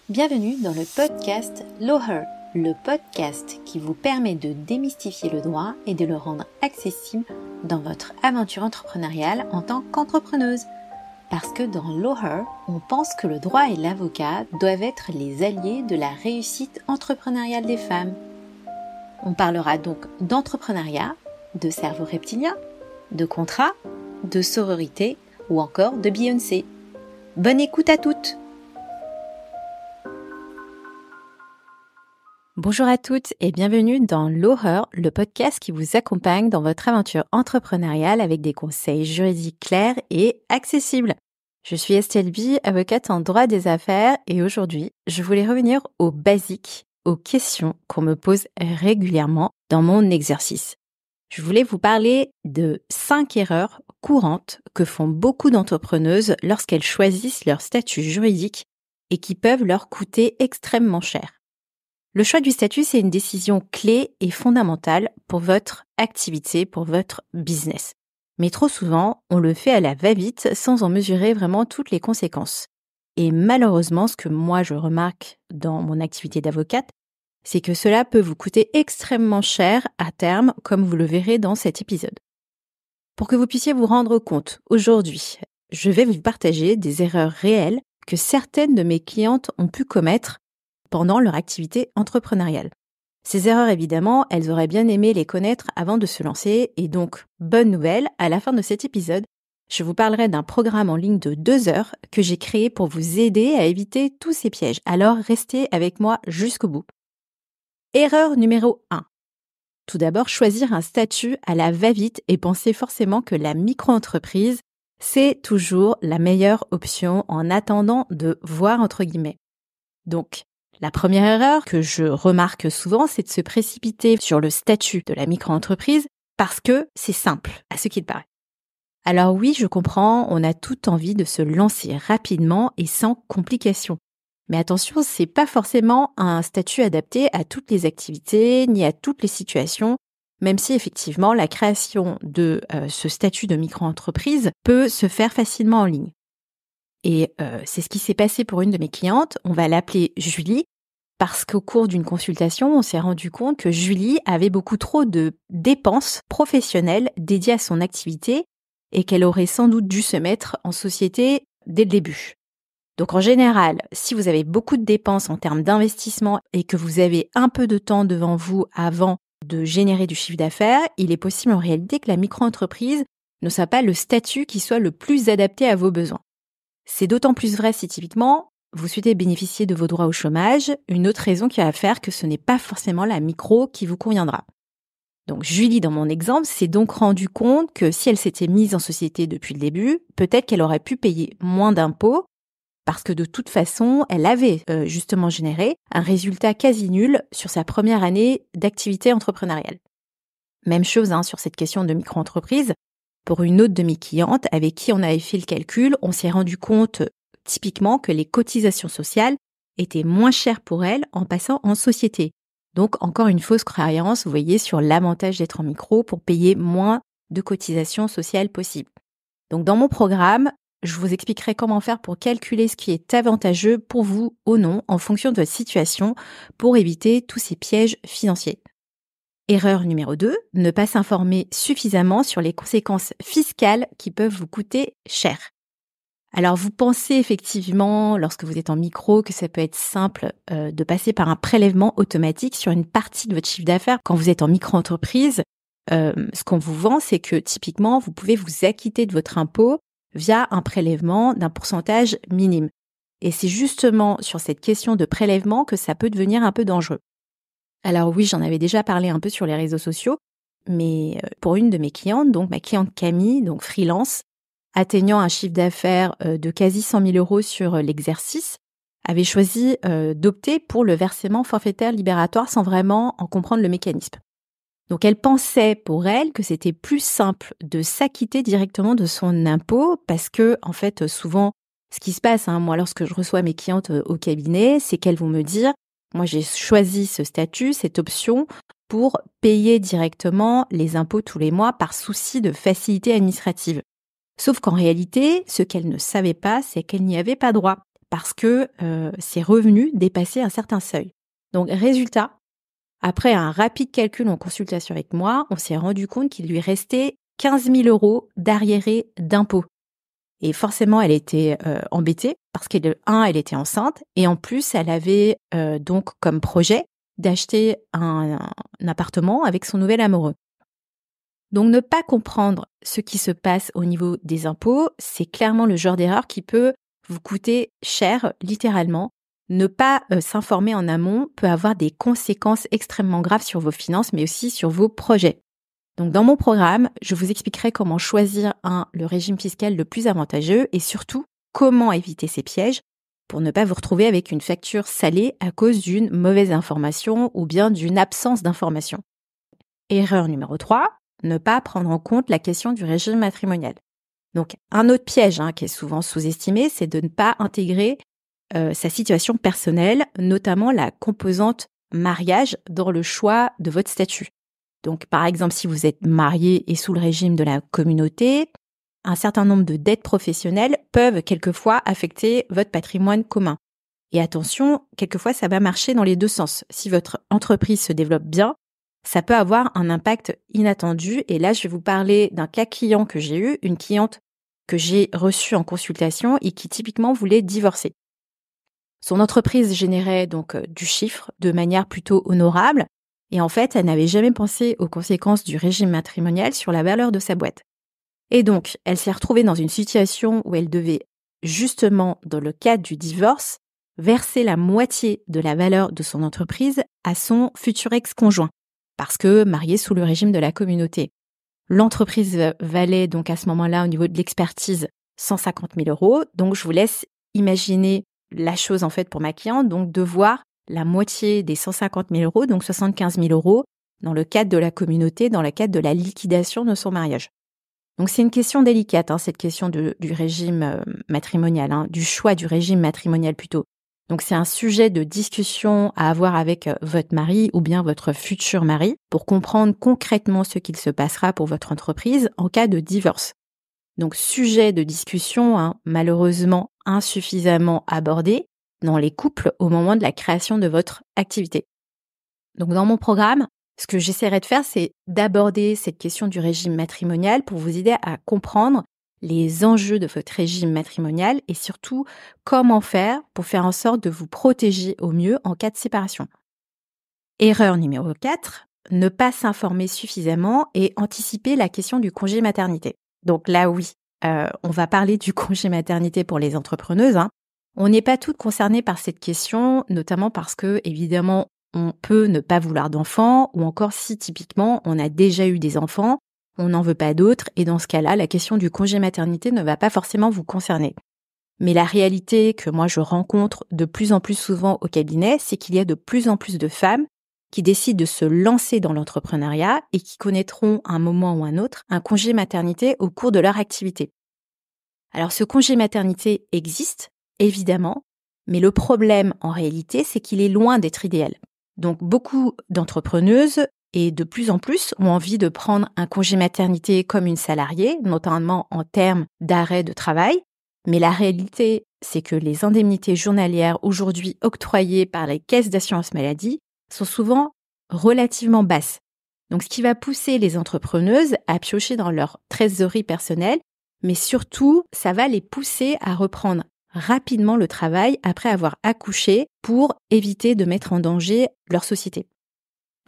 Bienvenue dans le podcast Loher, le podcast qui vous permet de démystifier le droit et de le rendre accessible dans votre aventure entrepreneuriale en tant qu'entrepreneuse. Parce que dans Loher, on pense que le droit et l'avocat doivent être les alliés de la réussite entrepreneuriale des femmes. On parlera donc d'entrepreneuriat, de cerveau reptilien, de contrat, de sororité ou encore de Beyoncé. Bonne écoute à toutes! Bonjour à toutes et bienvenue dans Loher, le podcast qui vous accompagne dans votre aventure entrepreneuriale avec des conseils juridiques clairs et accessibles. Je suis Estelle Bi, avocate en droit des affaires et aujourd'hui, je voulais revenir aux basiques, aux questions qu'on me pose régulièrement dans mon exercice. Je voulais vous parler de 5 erreurs courantes que font beaucoup d'entrepreneuses lorsqu'elles choisissent leur statut juridique et qui peuvent leur coûter extrêmement cher. Le choix du statut, c'est une décision clé et fondamentale pour votre activité, pour votre business. Mais trop souvent, on le fait à la va-vite sans en mesurer vraiment toutes les conséquences. Et malheureusement, ce que moi je remarque dans mon activité d'avocate, c'est que cela peut vous coûter extrêmement cher à terme, comme vous le verrez dans cet épisode. Pour que vous puissiez vous rendre compte, aujourd'hui, je vais vous partager des erreurs réelles que certaines de mes clientes ont pu commettre pendant leur activité entrepreneuriale. Ces erreurs, évidemment, elles auraient bien aimé les connaître avant de se lancer et donc, bonne nouvelle, à la fin de cet épisode, je vous parlerai d'un programme en ligne de 2 heures que j'ai créé pour vous aider à éviter tous ces pièges. Alors, restez avec moi jusqu'au bout. Erreur numéro 1. Tout d'abord, choisir un statut à la va-vite et penser forcément que la micro-entreprise, c'est toujours la meilleure option en attendant de voir entre guillemets. Donc, la première erreur que je remarque souvent, c'est de se précipiter sur le statut de la micro-entreprise parce que c'est simple, à ce qu'il paraît. Alors oui, je comprends, on a toute envie de se lancer rapidement et sans complications. Mais attention, c'est pas forcément un statut adapté à toutes les activités ni à toutes les situations, même si effectivement la création de ce statut de micro-entreprise peut se faire facilement en ligne. Et c'est ce qui s'est passé pour une de mes clientes, on va l'appeler Julie, parce qu'au cours d'une consultation, on s'est rendu compte que Julie avait beaucoup trop de dépenses professionnelles dédiées à son activité et qu'elle aurait sans doute dû se mettre en société dès le début. Donc en général, si vous avez beaucoup de dépenses en termes d'investissement et que vous avez un peu de temps devant vous avant de générer du chiffre d'affaires, il est possible en réalité que la micro-entreprise ne soit pas le statut qui soit le plus adapté à vos besoins. C'est d'autant plus vrai si typiquement, vous souhaitez bénéficier de vos droits au chômage, une autre raison qui va faire que ce n'est pas forcément la micro qui vous conviendra. Donc Julie, dans mon exemple, s'est donc rendue compte que si elle s'était mise en société depuis le début, peut-être qu'elle aurait pu payer moins d'impôts parce que de toute façon, elle avait justement généré un résultat quasi nul sur sa première année d'activité entrepreneuriale. Même chose sur cette question de micro-entreprise. Pour une autre de mes clientes avec qui on avait fait le calcul, on s'est rendu compte typiquement que les cotisations sociales étaient moins chères pour elle en passant en société. Donc encore une fausse croyance, vous voyez, sur l'avantage d'être en micro pour payer moins de cotisations sociales possibles. Donc dans mon programme, je vous expliquerai comment faire pour calculer ce qui est avantageux pour vous ou non en fonction de votre situation pour éviter tous ces pièges financiers. Erreur numéro 2, ne pas s'informer suffisamment sur les conséquences fiscales qui peuvent vous coûter cher. Alors vous pensez effectivement, lorsque vous êtes en micro, que ça peut être simple de passer par un prélèvement automatique sur une partie de votre chiffre d'affaires. Quand vous êtes en micro-entreprise, ce qu'on vous vend, c'est que typiquement, vous pouvez vous acquitter de votre impôt via un prélèvement d'un pourcentage minime. Et c'est justement sur cette question de prélèvement que ça peut devenir un peu dangereux. Alors oui, j'en avais déjà parlé un peu sur les réseaux sociaux, mais pour une de mes clientes, donc ma cliente Camille, donc freelance, atteignant un chiffre d'affaires de quasi 100 000 euros sur l'exercice, avait choisi d'opter pour le versement forfaitaire libératoire sans vraiment en comprendre le mécanisme. Donc elle pensait pour elle que c'était plus simple de s'acquitter directement de son impôt parce que en fait souvent ce qui se passe, moi lorsque je reçois mes clientes au cabinet, c'est qu'elles vont me dire moi j'ai choisi ce statut, cette option pour payer directement les impôts tous les mois par souci de facilité administrative. Sauf qu'en réalité, ce qu'elles ne savaient pas, c'est qu'elles n'y avaient pas droit parce que ses revenus dépassaient un certain seuil. Donc résultat, après un rapide calcul en consultation avec moi, on s'est rendu compte qu'il lui restait 15 000 € d'arriérés d'impôts. Et forcément, elle était embêtée parce elle était enceinte et en plus, elle avait donc comme projet d'acheter un appartement avec son nouvel amoureux. Donc, ne pas comprendre ce qui se passe au niveau des impôts, c'est clairement le genre d'erreur qui peut vous coûter cher, littéralement. Ne pas s'informer en amont peut avoir des conséquences extrêmement graves sur vos finances, mais aussi sur vos projets. Donc, dans mon programme, je vous expliquerai comment choisir le régime fiscal le plus avantageux et surtout comment éviter ces pièges pour ne pas vous retrouver avec une facture salée à cause d'une mauvaise information ou bien d'une absence d'information. Erreur numéro 3, ne pas prendre en compte la question du régime matrimonial. Donc, un autre piège qui est souvent sous-estimé, c'est de ne pas intégrer sa situation personnelle, notamment la composante mariage dans le choix de votre statut. Donc, par exemple, si vous êtes marié et sous le régime de la communauté, un certain nombre de dettes professionnelles peuvent quelquefois affecter votre patrimoine commun. Et attention, quelquefois, ça va marcher dans les deux sens. Si votre entreprise se développe bien, ça peut avoir un impact inattendu. Et là, je vais vous parler d'un cas client que j'ai eu, une cliente que j'ai reçue en consultation et qui typiquement voulait divorcer. Son entreprise générait donc du chiffre de manière plutôt honorable. Et en fait, elle n'avait jamais pensé aux conséquences du régime matrimonial sur la valeur de sa boîte. Et donc, elle s'est retrouvée dans une situation où elle devait, justement, dans le cadre du divorce, verser la moitié de la valeur de son entreprise à son futur ex-conjoint, parce que mariée sous le régime de la communauté. L'entreprise valait donc à ce moment-là, au niveau de l'expertise, 150 000 €. Donc, je vous laisse imaginer la chose en fait pour ma cliente, donc devoir la moitié des 150 000 €, donc 75 000 € dans le cadre de la communauté, dans le cadre de la liquidation de son mariage. Donc c'est une question délicate, cette question du régime matrimonial, du choix du régime matrimonial plutôt. Donc c'est un sujet de discussion à avoir avec votre mari ou bien votre futur mari pour comprendre concrètement ce qu'il se passera pour votre entreprise en cas de divorce. Donc sujet de discussion, malheureusement insuffisamment abordé dans les couples au moment de la création de votre activité. Donc dans mon programme, ce que j'essaierai de faire, c'est d'aborder cette question du régime matrimonial pour vous aider à comprendre les enjeux de votre régime matrimonial et surtout comment faire pour faire en sorte de vous protéger au mieux en cas de séparation. Erreur numéro 4, ne pas s'informer suffisamment et anticiper la question du congé maternité. Donc là, oui, on va parler du congé maternité pour les entrepreneuses. On n'est pas toutes concernées par cette question, notamment parce que, évidemment, on peut ne pas vouloir d'enfants ou encore si typiquement on a déjà eu des enfants, on n'en veut pas d'autres et dans ce cas-là, la question du congé maternité ne va pas forcément vous concerner. Mais la réalité que moi je rencontre de plus en plus souvent au cabinet, c'est qu'il y a de plus en plus de femmes qui décident de se lancer dans l'entrepreneuriat et qui connaîtront à un moment ou un autre un congé maternité au cours de leur activité. Alors ce congé maternité existe, évidemment, mais le problème en réalité, c'est qu'il est loin d'être idéal. Donc beaucoup d'entrepreneuses et de plus en plus ont envie de prendre un congé maternité comme une salariée, notamment en termes d'arrêt de travail. Mais la réalité, c'est que les indemnités journalières aujourd'hui octroyées par les caisses d'assurance maladie sont souvent relativement basses. Donc ce qui va pousser les entrepreneuses à piocher dans leur trésorerie personnelle, mais surtout, ça va les pousser à reprendre rapidement le travail après avoir accouché pour éviter de mettre en danger leur société.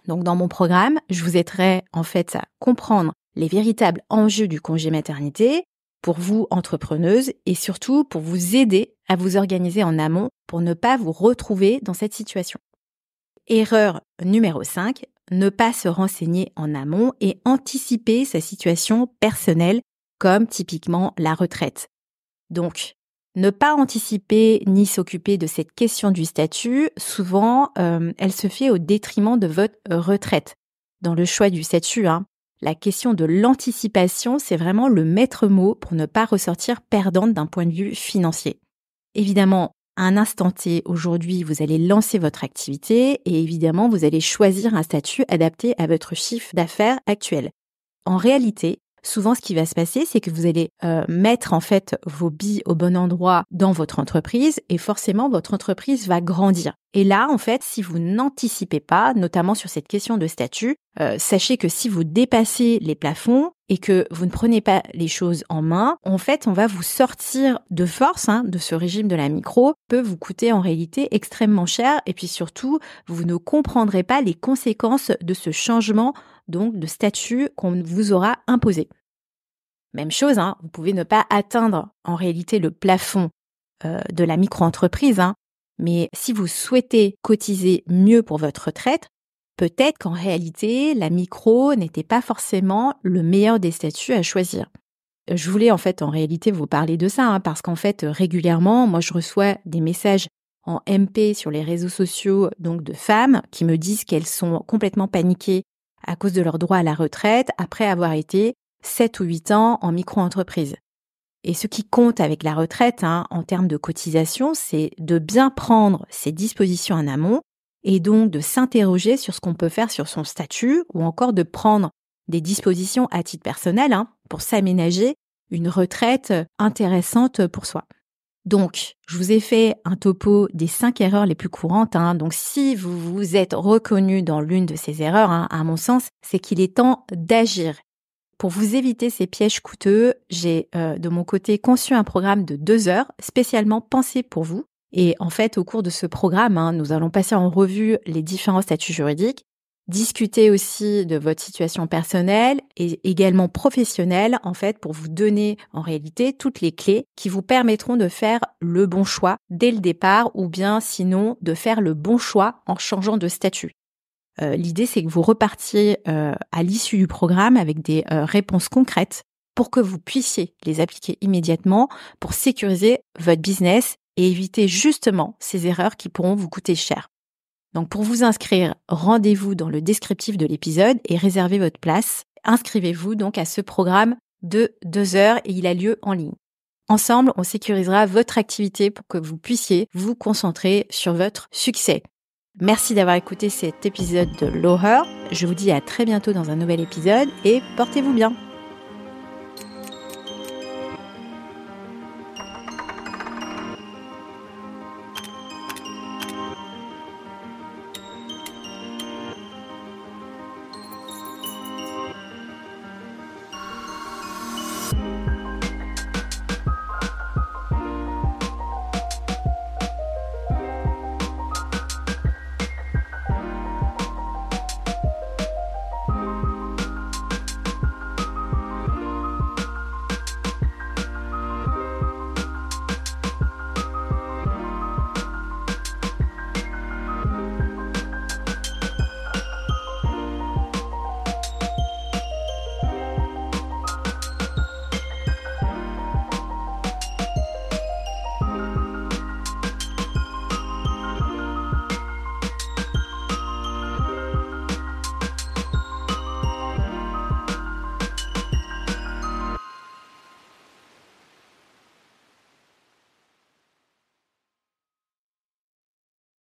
Donc dans mon programme, je vous aiderai en fait à comprendre les véritables enjeux du congé maternité pour vous entrepreneuses et surtout pour vous aider à vous organiser en amont pour ne pas vous retrouver dans cette situation. Erreur numéro 5, ne pas se renseigner en amont et anticiper sa situation personnelle comme typiquement la retraite. Donc, ne pas anticiper ni s'occuper de cette question du statut, souvent, elle se fait au détriment de votre retraite. Dans le choix du statut, la question de l'anticipation, c'est vraiment le maître mot pour ne pas ressortir perdante d'un point de vue financier. Évidemment, à un instant T, aujourd'hui, vous allez lancer votre activité et évidemment, vous allez choisir un statut adapté à votre chiffre d'affaires actuel. En réalité, Souvent, ce qui va se passer, c'est que vous allez mettre en fait vos billes au bon endroit dans votre entreprise et forcément, votre entreprise va grandir. Et là, en fait, si vous n'anticipez pas, notamment sur cette question de statut, sachez que si vous dépassez les plafonds et que vous ne prenez pas les choses en main, en fait, on va vous sortir de force de ce régime de la micro, peut vous coûter en réalité extrêmement cher et puis surtout, vous ne comprendrez pas les conséquences de ce changement donc de statut qu'on vous aura imposé. Même chose, vous pouvez ne pas atteindre en réalité le plafond de la micro-entreprise, mais si vous souhaitez cotiser mieux pour votre retraite, peut-être qu'en réalité, la micro n'était pas forcément le meilleur des statuts à choisir. Je voulais en fait en réalité vous parler de ça, parce qu'en fait régulièrement, moi je reçois des messages en MP sur les réseaux sociaux donc de femmes qui me disent qu'elles sont complètement paniquées à cause de leur droit à la retraite après avoir été 7 ou 8 ans en micro-entreprise. Et ce qui compte avec la retraite en termes de cotisation, c'est de bien prendre ses dispositions en amont et donc de s'interroger sur ce qu'on peut faire sur son statut ou encore de prendre des dispositions à titre personnel pour s'aménager une retraite intéressante pour soi. Donc, je vous ai fait un topo des 5 erreurs les plus courantes. Donc, si vous vous êtes reconnu dans l'une de ces erreurs, à mon sens, c'est qu'il est temps d'agir. Pour vous éviter ces pièges coûteux, j'ai de mon côté conçu un programme de 2 heures spécialement pensé pour vous. Et en fait, au cours de ce programme, nous allons passer en revue les différents statuts juridiques, discuter aussi de votre situation personnelle et également professionnelle, en fait, pour vous donner en réalité toutes les clés qui vous permettront de faire le bon choix dès le départ ou bien sinon de faire le bon choix en changeant de statut. L'idée, c'est que vous repartiez à l'issue du programme avec des réponses concrètes pour que vous puissiez les appliquer immédiatement pour sécuriser votre business et éviter justement ces erreurs qui pourront vous coûter cher. Donc pour vous inscrire, rendez-vous dans le descriptif de l'épisode et réservez votre place. Inscrivez-vous donc à ce programme de 2 heures et il a lieu en ligne. Ensemble, on sécurisera votre activité pour que vous puissiez vous concentrer sur votre succès. Merci d'avoir écouté cet épisode de Loher. Je vous dis à très bientôt dans un nouvel épisode et portez-vous bien.